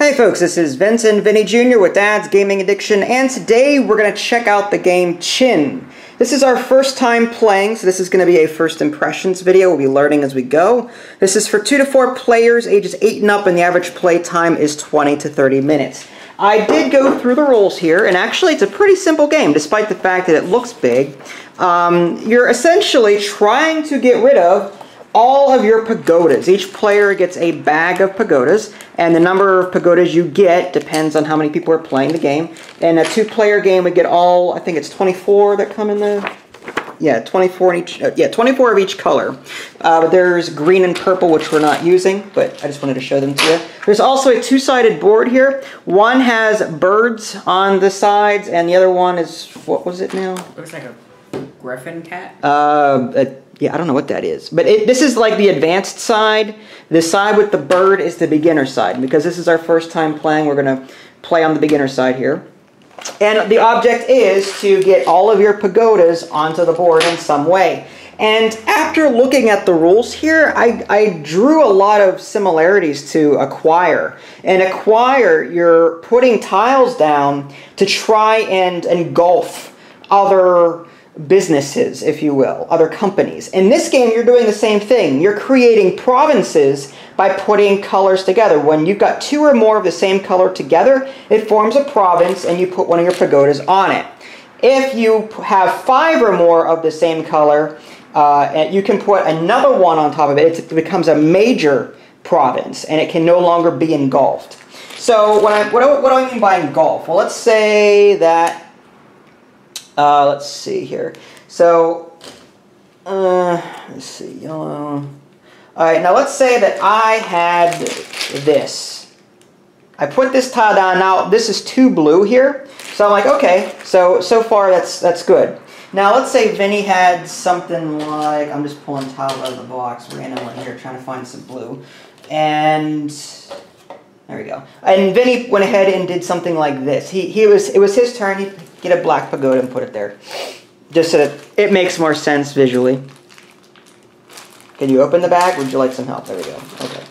Hey folks, this is Vincent Vinny Jr. with Dad's Gaming Addiction, and today we're going to check out the game Chin. This is our first time playing, so this is going to be a first impressions video. We'll be learning as we go. This is for 2 to 4 players, ages 8 and up, and the average play time is 20 to 30 minutes. I did go through the rules here, and actually it's a pretty simple game, despite the fact that it looks big. You're essentially trying to get rid of all of your pagodas. Each player gets a bag of pagodas, and the number of pagodas you get depends on how many people are playing the game. In a 2-player game, we get all, I think it's 24 that come in the, yeah, 24 in each, 24 of each color. There's green and purple, which we're not using, but I just wanted to show them to you. There's also a 2-sided board here. One has birds on the sides, and the other one is, what was it now? Looks like a griffin cat. Yeah, I don't know what that is. But this is like the advanced side. The side with the bird is the beginner side. And because this is our first time playing, we're going to play on the beginner side here. And the object is to get all of your pagodas onto the board in some way. And after looking at the rules here, I drew a lot of similarities to Acquire. In Acquire, you're putting tiles down to try and engulf other businesses, if you will, other companies. In this game, you're doing the same thing. You're creating provinces by putting colors together. When you've got 2 or more of the same color together, it forms a province, and you put one of your pagodas on it. If you have 5 or more of the same color, you can put another one on top of it. It becomes a major province, and it can no longer be engulfed. So what do I mean by engulf? Well, let's say that let's see here. So, let's see, yellow. Alright, now let's say that I had this. I put this tile down. Now, this is 2 blue here. So I'm like, okay, so far that's good. Now, let's say Vinny had something like, I'm just pulling tiles out of the box randomly here, trying to find some blue. And there we go. And Vinny went ahead and did something like this. It was his turn. He'd get a black pagoda and put it there. Just so that it makes more sense visually. Can you open the bag? Would you like some help? There we go. Okay.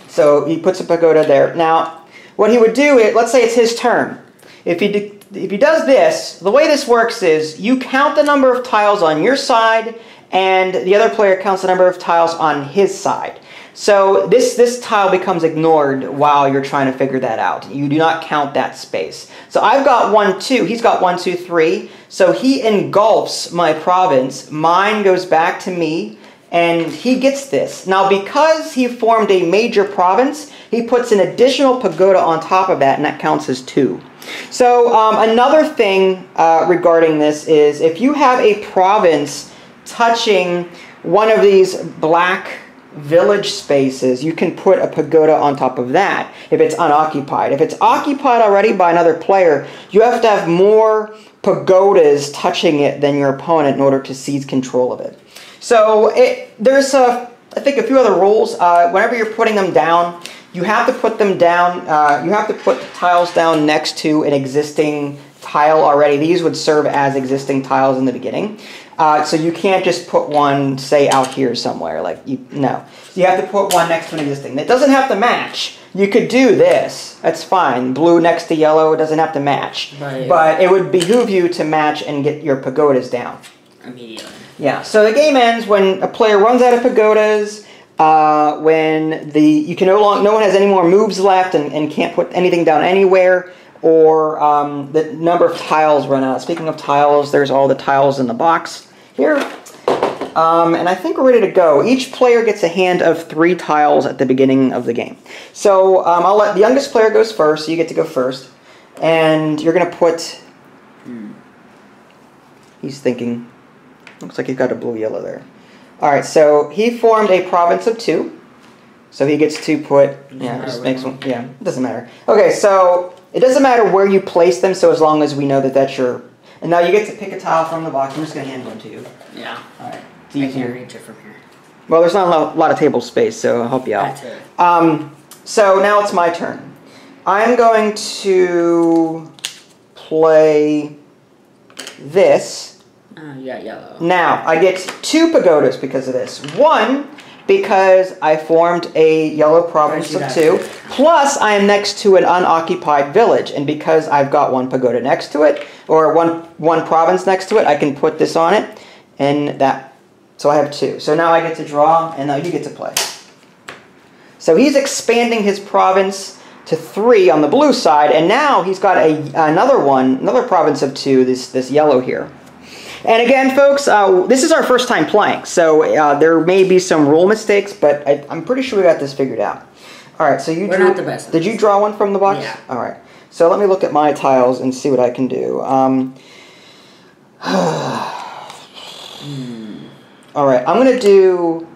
So he puts a pagoda there. Now, what he would do is, let's say it's his turn. If he does this, the way this works is you count the number of tiles on your side, and the other player counts the number of tiles on his side. So this tile becomes ignored while you're trying to figure that out. You do not count that space. So I've got 1, 2. He's got 1, 2, 3. So he engulfs my province. Mine goes back to me, and he gets this. Now, because he formed a major province, he puts an additional pagoda on top of that, and that counts as 2. So another thing regarding this is if you have a province touching one of these black village spaces, you can put a pagoda on top of that if it's unoccupied. If it's occupied already by another player, you have to have more pagodas touching it than your opponent in order to seize control of it. So there's, I think, a few other rules. Whenever you're putting them down, you have to put them down, you have to put tiles down next to an existing tile already. These would serve as existing tiles in the beginning. So you can't just put one, say, out here somewhere. No. You have to put one next to an existing. It doesn't have to match. You could do this. That's fine. Blue next to yellow. It doesn't have to match. Right. But it would behoove you to match and get your pagodas down. Immediately. Yeah. So the game ends when a player runs out of pagodas, when no one has any more moves left and can't put anything down anywhere, or the number of tiles run out. Speaking of tiles, there's all the tiles in the box here. And I think we're ready to go. Each player gets a hand of 3 tiles at the beginning of the game. So I'll let the youngest player goes first, so you get to go first. And you're going to put... He's thinking. Looks like he's got a blue-yellow there. Alright, so he formed a province of 2. So he gets to put... Yeah, just makes one... Yeah, it doesn't matter. Okay, so it doesn't matter where you place them, so as long as we know that that's your... And now you get to pick a tile from the box. I'm just going to hand one to you. Yeah. Alright. I can't reach it from here. Well, there's not a lot of table space, so I'll help you out. That's it. So now it's my turn. I'm going to play this. Yeah, yellow. Now, I get 2 pagodas because of this. One, because I formed a yellow province of 2. Plus, I am next to an unoccupied village. And because I've got one pagoda next to it, or one province next to it, I can put this on it. And that, so I have 2. So now I get to draw, and now you get to play. So he's expanding his province to 3 on the blue side, and now he's got another province of 2, this yellow here. And again, folks, this is our first time playing, so there may be some rule mistakes, but I'm pretty sure we got this figured out. All right, so We're not the best. Did you draw one from the box? Yeah. All right. So let me look at my tiles and see what I can do. All right, I'm going to do...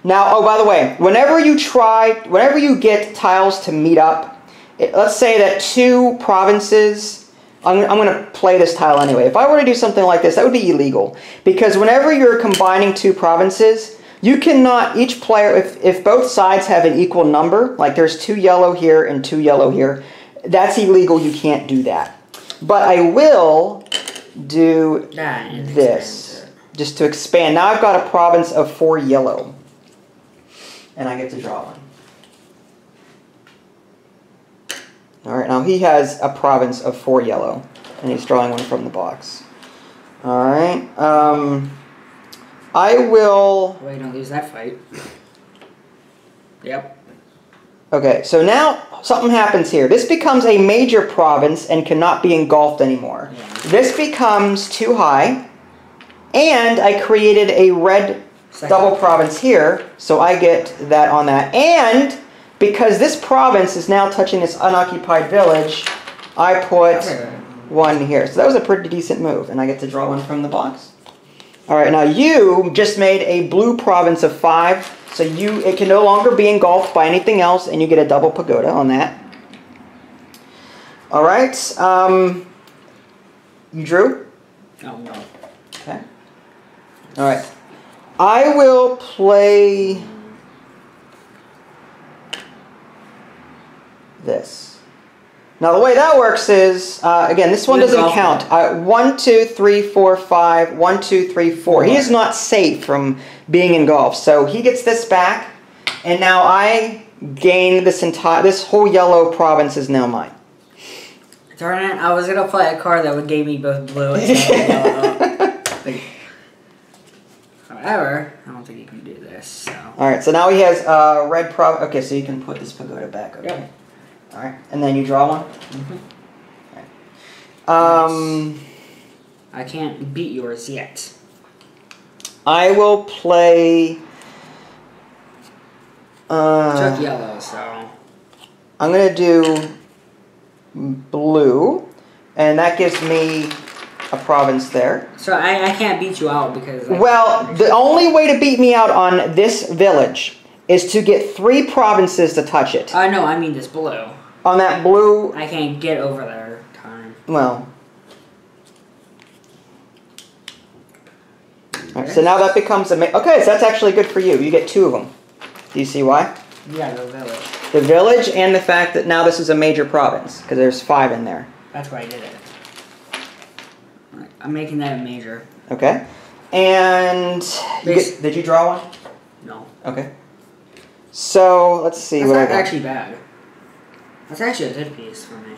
Now, oh, by the way, whenever you get tiles to meet up, let's say that 2 provinces, I'm going to play this tile anyway. If I were to do something like this, that would be illegal. Because whenever you're combining 2 provinces, you cannot, each player, if both sides have an equal number, like there's 2 yellow here and 2 yellow here, that's illegal, you can't do that. But I will do this, just to expand. Now I've got a province of 4 yellow. And I get to draw one. All right, now he has a province of 4 yellow, and he's drawing one from the box. All right, I will... Wait, don't lose that fight. Yep. Okay, so now something happens here. This becomes a major province and cannot be engulfed anymore. Yeah. This becomes too high, and I created a red double province here, so I get that on that. And because this province is now touching this unoccupied village, I put one here. So that was a pretty decent move, and I get to draw one from the box. All right, now you just made a blue province of 5, so it can no longer be engulfed by anything else, and you get a double pagoda on that. All right, you drew? Oh, no. Okay. All right. I will play this. Now the way that works is, again, this one doesn't count. 1, 2, 3, 4, 5, 1, 2, 3, 4. He is not safe from being engulfed. So he gets this back, and now I gain this whole yellow province is now mine. Darn it, I was going to play a card that would give me both blue and yellow. However, I don't think you can do this. So. All right, so now he has red province. Okay, so you can put this pagoda back. Okay. Yep. All right, and then you draw one. All right. I can't beat yours yet. I will play. Took yellow, so. I'm gonna do blue, and that gives me a province there. So I can't beat you out because... Well, the only way to beat me out on this village is to get 3 provinces to touch it. No, I mean this blue. On that blue... I can't get over there time. Well... Alright, so now that becomes a... Okay, so that's actually good for you. You get 2 of them. Do you see why? Yeah, the village. The village and the fact that now this is a major province, because there's 5 in there. That's why I did it. I'm making that a major. Okay. And did you draw one? No. Okay. So let's see That's what I not got. actually bad. That's actually a good piece for me.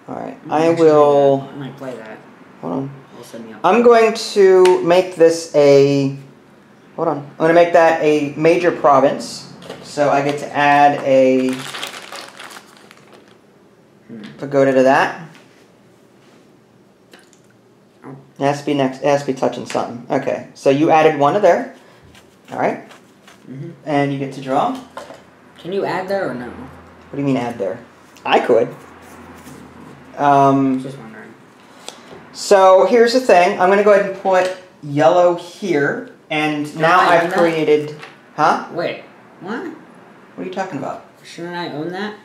All right. I will. I might play that. Hold on. It'll set me up. I'm going to make this a. Hold on. I'm going to make that a major province. So I get to add a pagoda to that. It has to be next. It has to be touching something. Okay, so you added one to there. All right, and you get to draw. Can you add there or no? What do you mean add there? I could. Just wondering. So here's the thing. I'm going to go ahead and put yellow here, and now I've created. Huh? Wait. What? What are you talking about? Shouldn't I own that?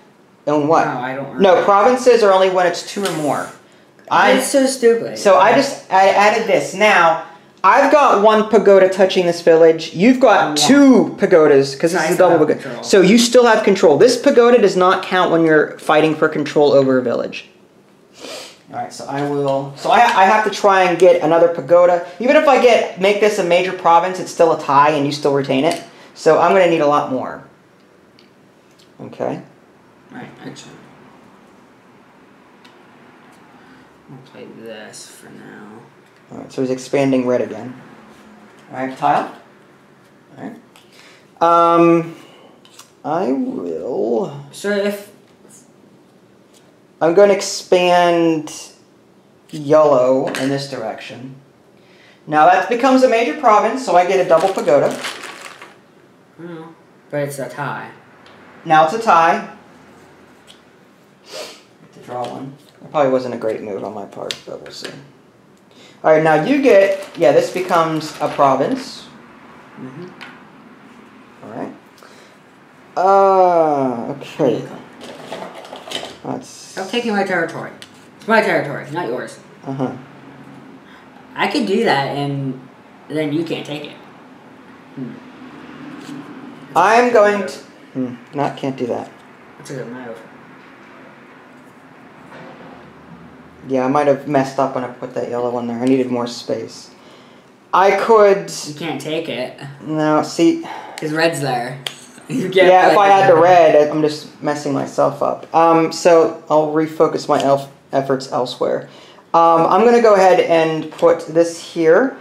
Own what? No, I don't. No, provinces are only when it's 2 or more. It's so stupid. So I added this. Now, I've got 1 pagoda touching this village. You've got 2 pagodas, because this is a double pagoda. Control. So you still have control. This pagoda does not count when you're fighting for control over a village. All right, so I will. So I have to try and get another pagoda. Even if I make this a major province, it's still a tie, and you still retain it. So I'm going to need a lot more. Okay. All right, actually, I'll play this for now. All right, so he's expanding red again. All right, tile. All right. I will. So if I'm going to expand yellow in this direction. Now that becomes a major province, so I get a double pagoda. Oh, but it's a tie. Now it's a tie. To draw one. That probably wasn't a great move on my part, but we'll see. All right, now you get. Yeah, this becomes a province. All right. Okay. Stop taking my territory. It's my territory, not yours. Uh-huh. I could do that, and then you can't take it. I'm going to... can't do that. That's a good move. Yeah, I might have messed up when I put that yellow one there. I needed more space. I could... You can't take it. No, see... Because red's there. Yeah, if I had the red, I'm just messing myself up. So I'll refocus my efforts elsewhere. I'm going to go ahead and put this here,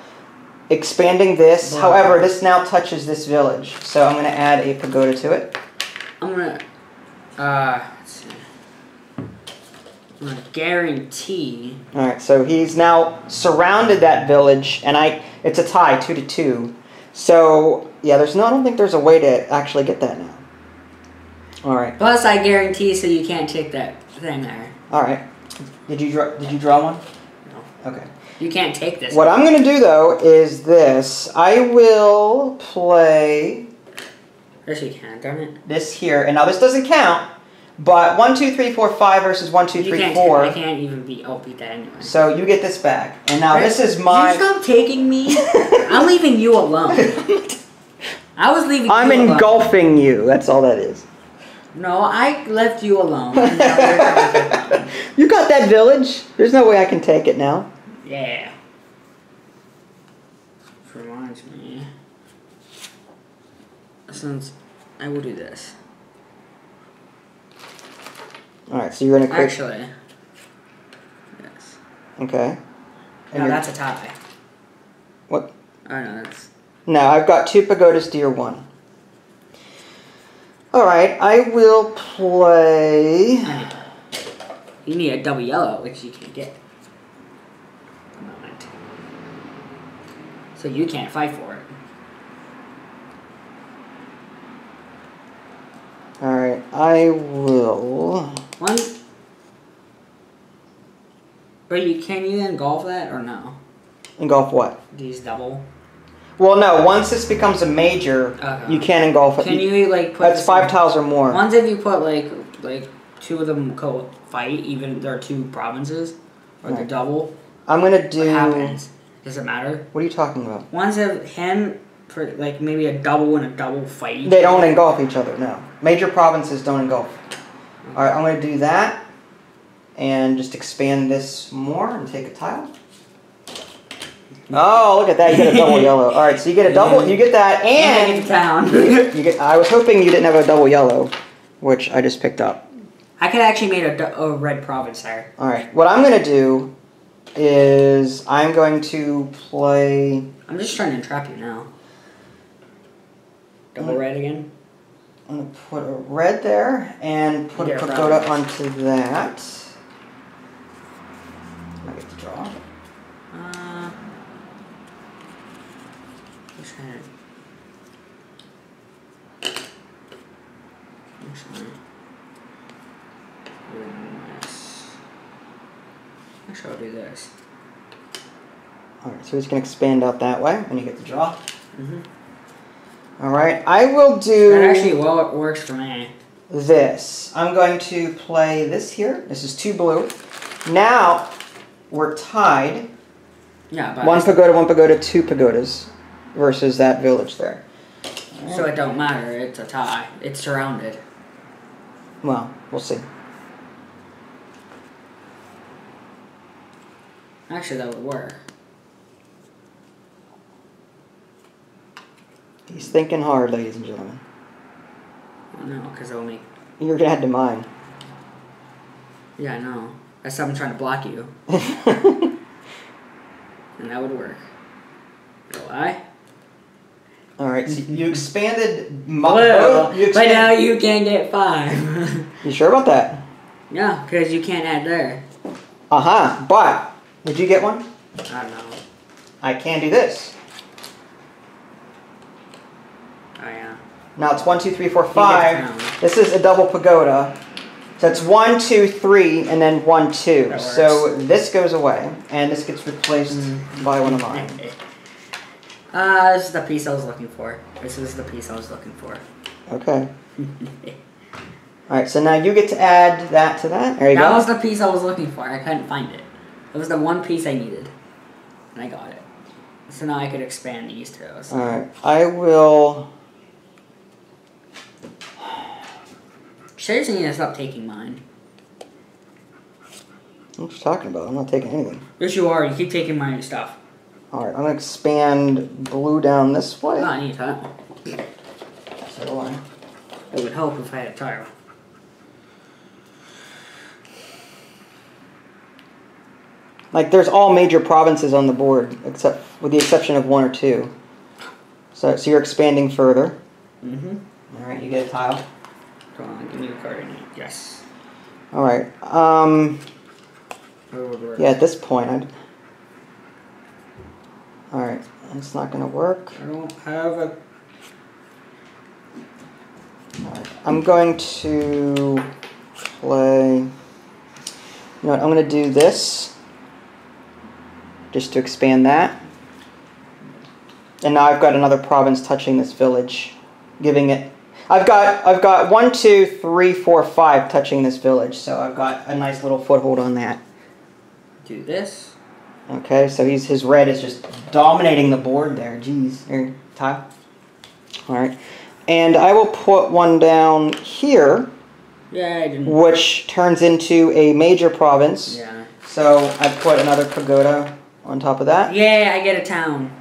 expanding this. Wow. However, this now touches this village, so I'm going to add a pagoda to it. I'm going to... let's see. I'm going to guarantee... Alright, so he's now surrounded that village, and it's a tie, 2-2. So... Yeah, I don't think there's a way to actually get that now. Alright. Plus, I guarantee so you can't take that thing there. Alright. Did you draw one? No. Okay. You can't take this. What I'm going to do, though, is this. I will play... Yes, you can, darn it. This here. And now this doesn't count, but 1, 2, 3, 4, 5 versus 1, 2, 3, 4. I can't even beat that anyway. So you get this back. And now this is my... Did you stop taking me? I'm leaving you alone. I was leaving you alone. I'm engulfing you. That's all that is. No, I left you alone. And now you're trying to take me. You got that village. There's no way I can take it now. Yeah. Which reminds me. Since I will do this. Alright, so you're going to create... Actually. Yes. Okay. No, that's a tie. What? Oh, no, that's... No, I've got 2 pagodas to your 1. Alright, I will play... You need a double yellow, which you can't get. At the moment. So you can't fight for it. Alright, I will... But can you engulf that or no? Engulf what? These double. Well, no. Once this becomes a major, you can't engulf it. Can you like put? That's 5 tiles or more. Once if you put like 2 of them go fight, even there are 2 provinces, or they're double. I'm gonna do. What happens? Does it matter? What are you talking about? Once if him for like maybe a double and a double fight. They don't engulf each other. No. Major provinces don't engulf. Okay. All right, I'm gonna do that, and just expand this more and take a tile. Oh, look at that! You get a double yellow. All right, so you get a double. You get that, and town. you get. I was hoping you didn't have a double yellow, which I just picked up. I could actually make a red province there. All right, what I'm gonna do is I'm going to play. I'm just trying to entrap you now. Double red again. I'm gonna put a red there and put a pagoda onto that. I get to draw. Actually, I'll do this. Alright, so he's going to expand out that way, and you get to draw. Alright, I will do... That actually works for me. This. I'm going to play this here. This is 2 blue. Now, we're tied. Yeah, but... 1 pagoda, 2 pagodas versus that village there. Right. So it don't matter. It's a tie. It's surrounded. Well, we'll see. Actually, that would work. He's thinking hard, ladies and gentlemen. Oh, no, because it'll make... You're gonna add to mine. Yeah, I know. That's how I'm trying to block you. And that would work. Why? Alright, so you expanded But now you can get 5. You sure about that? No, because you can't add there. Uh-huh, but did you get one? I don't know. I can do this. Oh, yeah. Now it's 1, 2, 3, 4, You 5. get This is a double pagoda. So it's 1, 2, 3, and then 1, 2. That So this goes away, and this gets replaced by one of mine. This is the piece I was looking for. This is the piece I was looking for. Okay. Alright, so now you get to add that to that. There you go. That was the piece I was looking for. I couldn't find it. It was the one piece I needed. And I got it. So now I could expand these two. So. Alright, I will... Seriously, you need to stop taking mine. What are you talking about? I'm not taking anything. Yes, you are. You keep taking my stuff. Alright, I'm going to expand blue down this way. Not anytime. So do I. It would help if I had a tile. Like, there's all major provinces on the board, except with the exception of 1 or 2. So you're expanding further. Mm-hmm. Alright, you get a tile. Come on, give me a card in it. Yes. Alright, yeah, at this point, Alright, it's not going to work. I don't have a... Alright, I'm going to play... You know what, I'm going to do this. Just to expand that. And now I've got another province touching this village. Giving it... I've got 1, 2, 3, 4, 5 touching this village. So I've got a nice little foothold on that. Do this. Okay, so his red is just dominating the board there. Jeez. Here, tile. Alright. And I will put one down here. Yeah, I didn't... Which turns into a major province. Yeah. So I put another pagoda on top of that. Yeah, I get a town.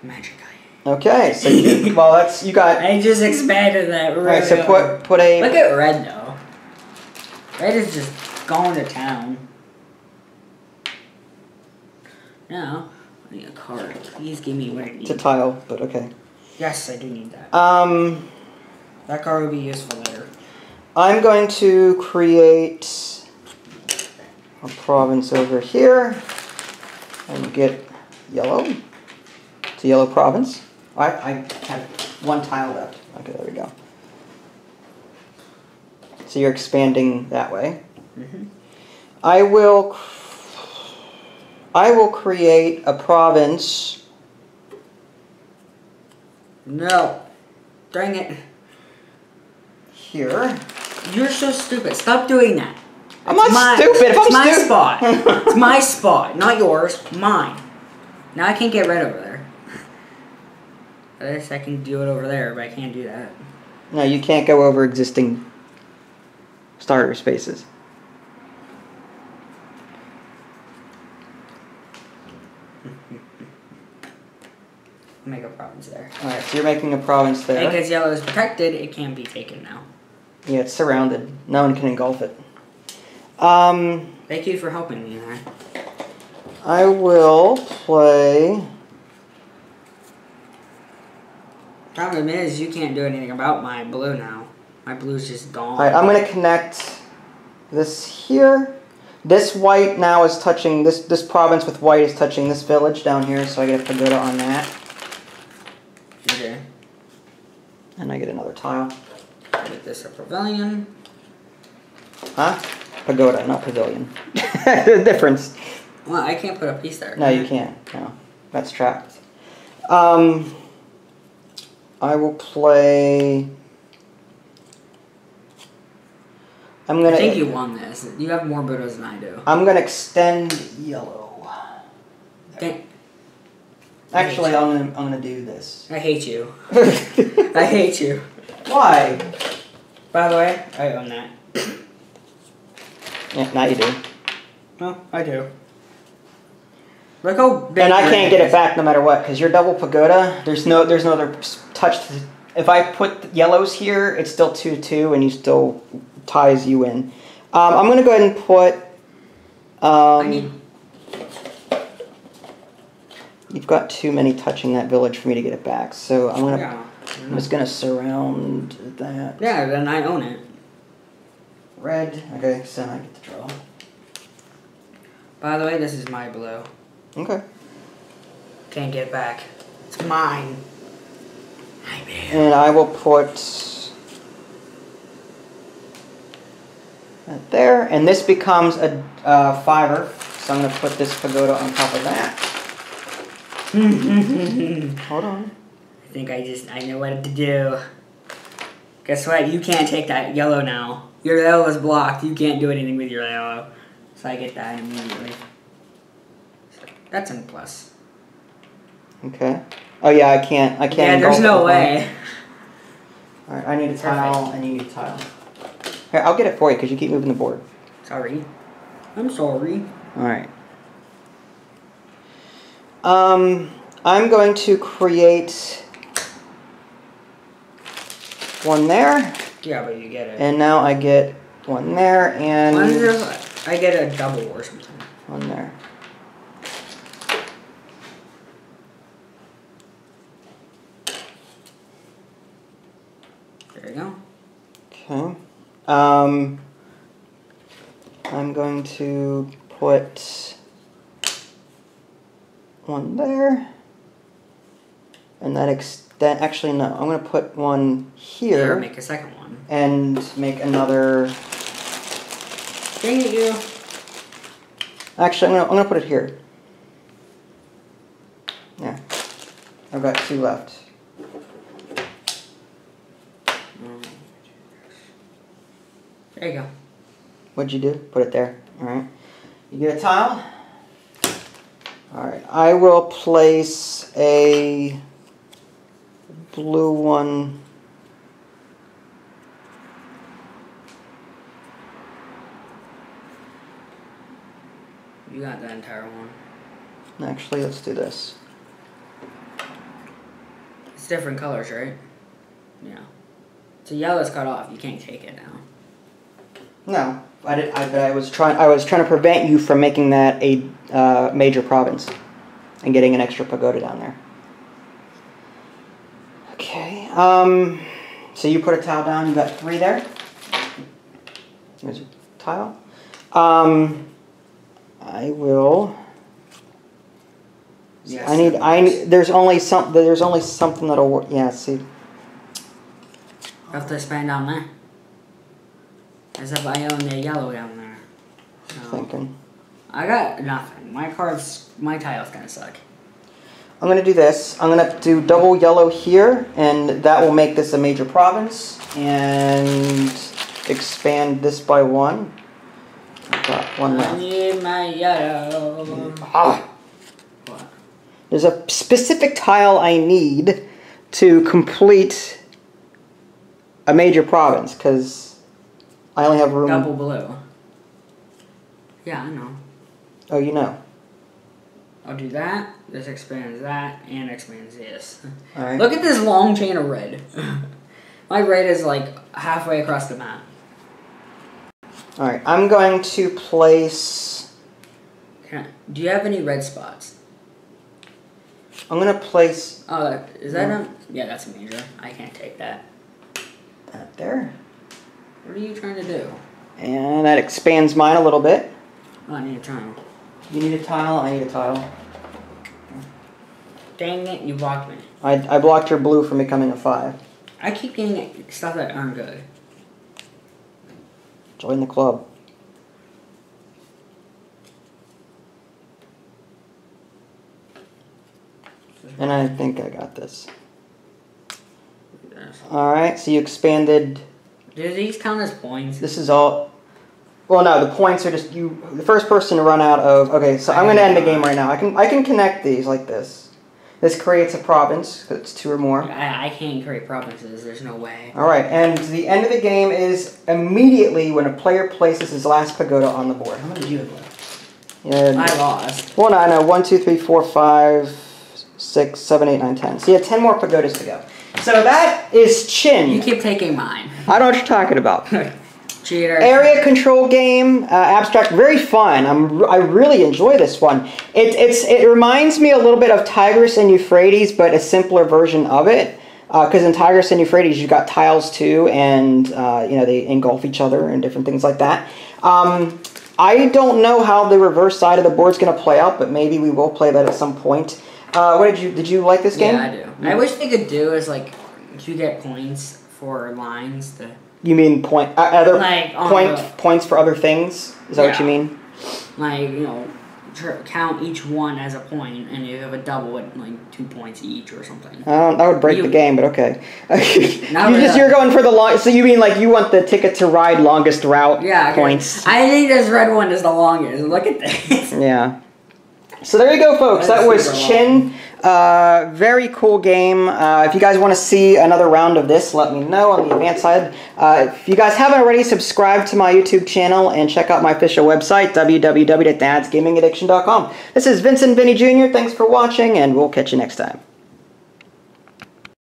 Magic eye. Okay, so you, well, that's, you got... I just expanded that. Alright, so put a... Look at red, though. Red is just going to town. Now, I need a card. Please give me what I need. It's a tile, but okay. Yes, I do need that. That card will be useful later. I'm going to create a province over here and get yellow. It's a yellow province. I have one tile left. Okay, there we go. So you're expanding that way. Mm-hmm. I will create a province. No. Dang it. Here. You're so stupid. Stop doing that. I'm not stupid. It's my spot. It's my spot, not yours. Mine. Now I can't get red over there. At least I can do it over there, but I can't do that. No, you can't go over existing starter spaces. Make a province there. Alright, so you're making a province there. Because yellow is protected, it can't be taken now. Yeah, it's surrounded. No one can engulf it. Thank you for helping me there. I will play... Problem is, you can't do anything about my blue now. My blue's just gone. Alright, I'm going to connect this here. This white now is touching, this province with white is touching this village down here, so I get a pagoda on that. Okay. And I get another tile. Make this a pavilion. Huh? Pagoda, not pavilion. The difference. Well, I can't put a piece there. No, you can't. No. That's trapped. I will play... I think you won this. You have more Buddhas than I do. I'm going to extend yellow. Okay. Actually, I'm gonna do this. I hate you. I hate you. Why? By the way, I own that. Yeah, now you do. No, I do. Look how big. And I can't get it back no matter what, because you're double pagoda. There's no other touch. If I put yellows here, it's still 2-2, and you still ties you in. I'm gonna go ahead and put. You've got too many touching that village for me to get it back, so I'm gonna. Yeah. I'm just gonna surround that. Yeah, then I own it. Red. Okay, so I get to draw. By the way, this is my blue. Okay. Can't get it back. It's mine. And I will put that there, and this becomes a 5er. So I'm going to put this pagoda on top of that. Hold on. I think I know what to do. Guess what? You can't take that yellow now. Your yellow is blocked. You can't do anything with your yellow. So I get that immediately. So that's a plus. Okay. Oh yeah, I can't. Yeah, there's no way. All right, I need a tile, and you need a tile. Here, I'll get it for you because you keep moving the board. Sorry. I'm sorry. All right. I'm going to create one there. Yeah, but you get it. And now I get one there and I get a double or something. One there. There you go. Okay. I'm going to put one there. And that actually no, I'm going to put one here. There, make a second one. And make another. Dang it, you. Actually, I'm gonna put it here. Yeah. I've got 2 left. There you go. What'd you do? Put it there. Alright. You get a tile? Alright. I will place a blue one. You got that entire one. Actually, let's do this. It's different colors, right? Yeah. So yellow's cut off. You can't take it now. No, but I was trying to prevent you from making that a major province and getting an extra pagoda down there. Okay. So you put a tile down. You got 3 there. There's a tile. I will. Yes, I need. There's only something that'll work. Yeah. See. You have to expand down there. As if I own the yellow down there. No. Thinking. I got nothing. My tile's gonna suck. I'm gonna do this. I'm gonna do double yellow here, and that will make this a major province, and expand this by 1. I've got 1 left. I need my yellow. What? There's a specific tile I need to complete a major province, because I only have room. Double blue. Yeah, I know. Oh, you know. I'll do that. This expands that, and expands this. All right. Look at this long chain of red. My red is like halfway across the map. All right. I'm going to place. Do you have any red spots? I'm gonna place. Oh, is that a? Yeah, that's a major. I can't take that. That there. What are you trying to do? And that expands mine a little bit. Oh, I need a tile. You need a tile. I need a tile. Dang it! You blocked me. I blocked your blue from becoming a 5. I keep getting stuff that aren't good. Join the club. And I think I got this. Alright, so you expanded. Do these count as points? This is all. Well, no, the points are just you. The first person to run out of. Okay, so I'm going to end the game right now. I can connect these like this. This creates a province. It's 2 or more. I can't create provinces. There's no way. Alright, and the end of the game is immediately when a player places his last pagoda on the board. How many did you have left? I lost. Well, no, I know. 1, 2, 3, 4, 5, 6, 7, 8, 9, 10. So you have 10 more pagodas to go. So that is Chin. You keep taking mine. I don't know what you're talking about. Cheater. Area control game, abstract, very fun. I really enjoy this one. It reminds me a little bit of Tigris and Euphrates, but a simpler version of it. Because in Tigris and Euphrates, you've got tiles too, and they engulf each other and different things like that. I don't know how the reverse side of the board's going to play out, but maybe we will play that at some point. Did you like this game? Yeah, I do. I wish they could do is like you get points for lines to. You mean points for other things? Is that what you mean? Like count each one as a point, and you have a double at like 2 points each or something. That would break the game, but okay. You're going for the long. So you mean like you want the ticket to ride longest route points? I think this red one is the longest. Look at this. Yeah. So there you go, folks. That was Chin. Very cool game. If you guys want to see another round of this, let me know on the advanced side. If you guys haven't already, subscribe to my YouTube channel and check out my official website, www.dadsgamingaddiction.com. This is Vincent Vinny Jr. Thanks for watching, and we'll catch you next time.